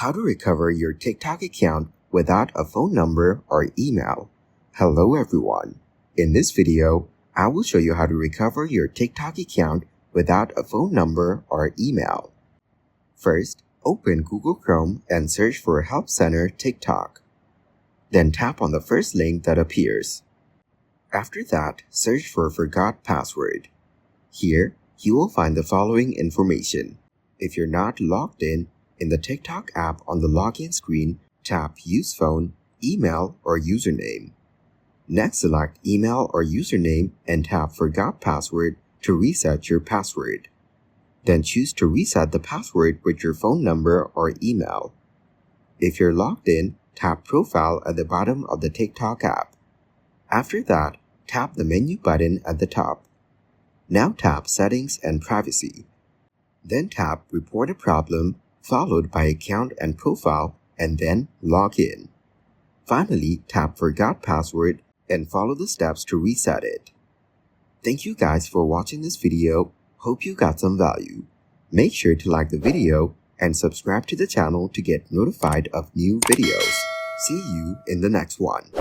How to recover your TikTok account without a phone number or email. Hello everyone. In this video, I will show you how to recover your TikTok account without a phone number or email. First, open Google Chrome and search for Help Center TikTok. Then tap on the first link that appears. After that, search for Forgot Password. Here, you will find the following information. If you're not logged in the TikTok app on the login screen, tap Use Phone, Email, or Username. Next, select Email or Username and tap Forgot Password to reset your password. Then choose to reset the password with your phone number or email. If you're logged in, tap Profile at the bottom of the TikTok app. After that, tap the menu button at the top. Now tap Settings and Privacy. Then tap Report a Problem, followed by Account and Profile, and then Log in. Finally, tap Forgot Password and follow the steps to reset it. Thank you guys for watching this video. Hope you got some value. Make sure to like the video and subscribe to the channel to get notified of new videos. See you in the next one.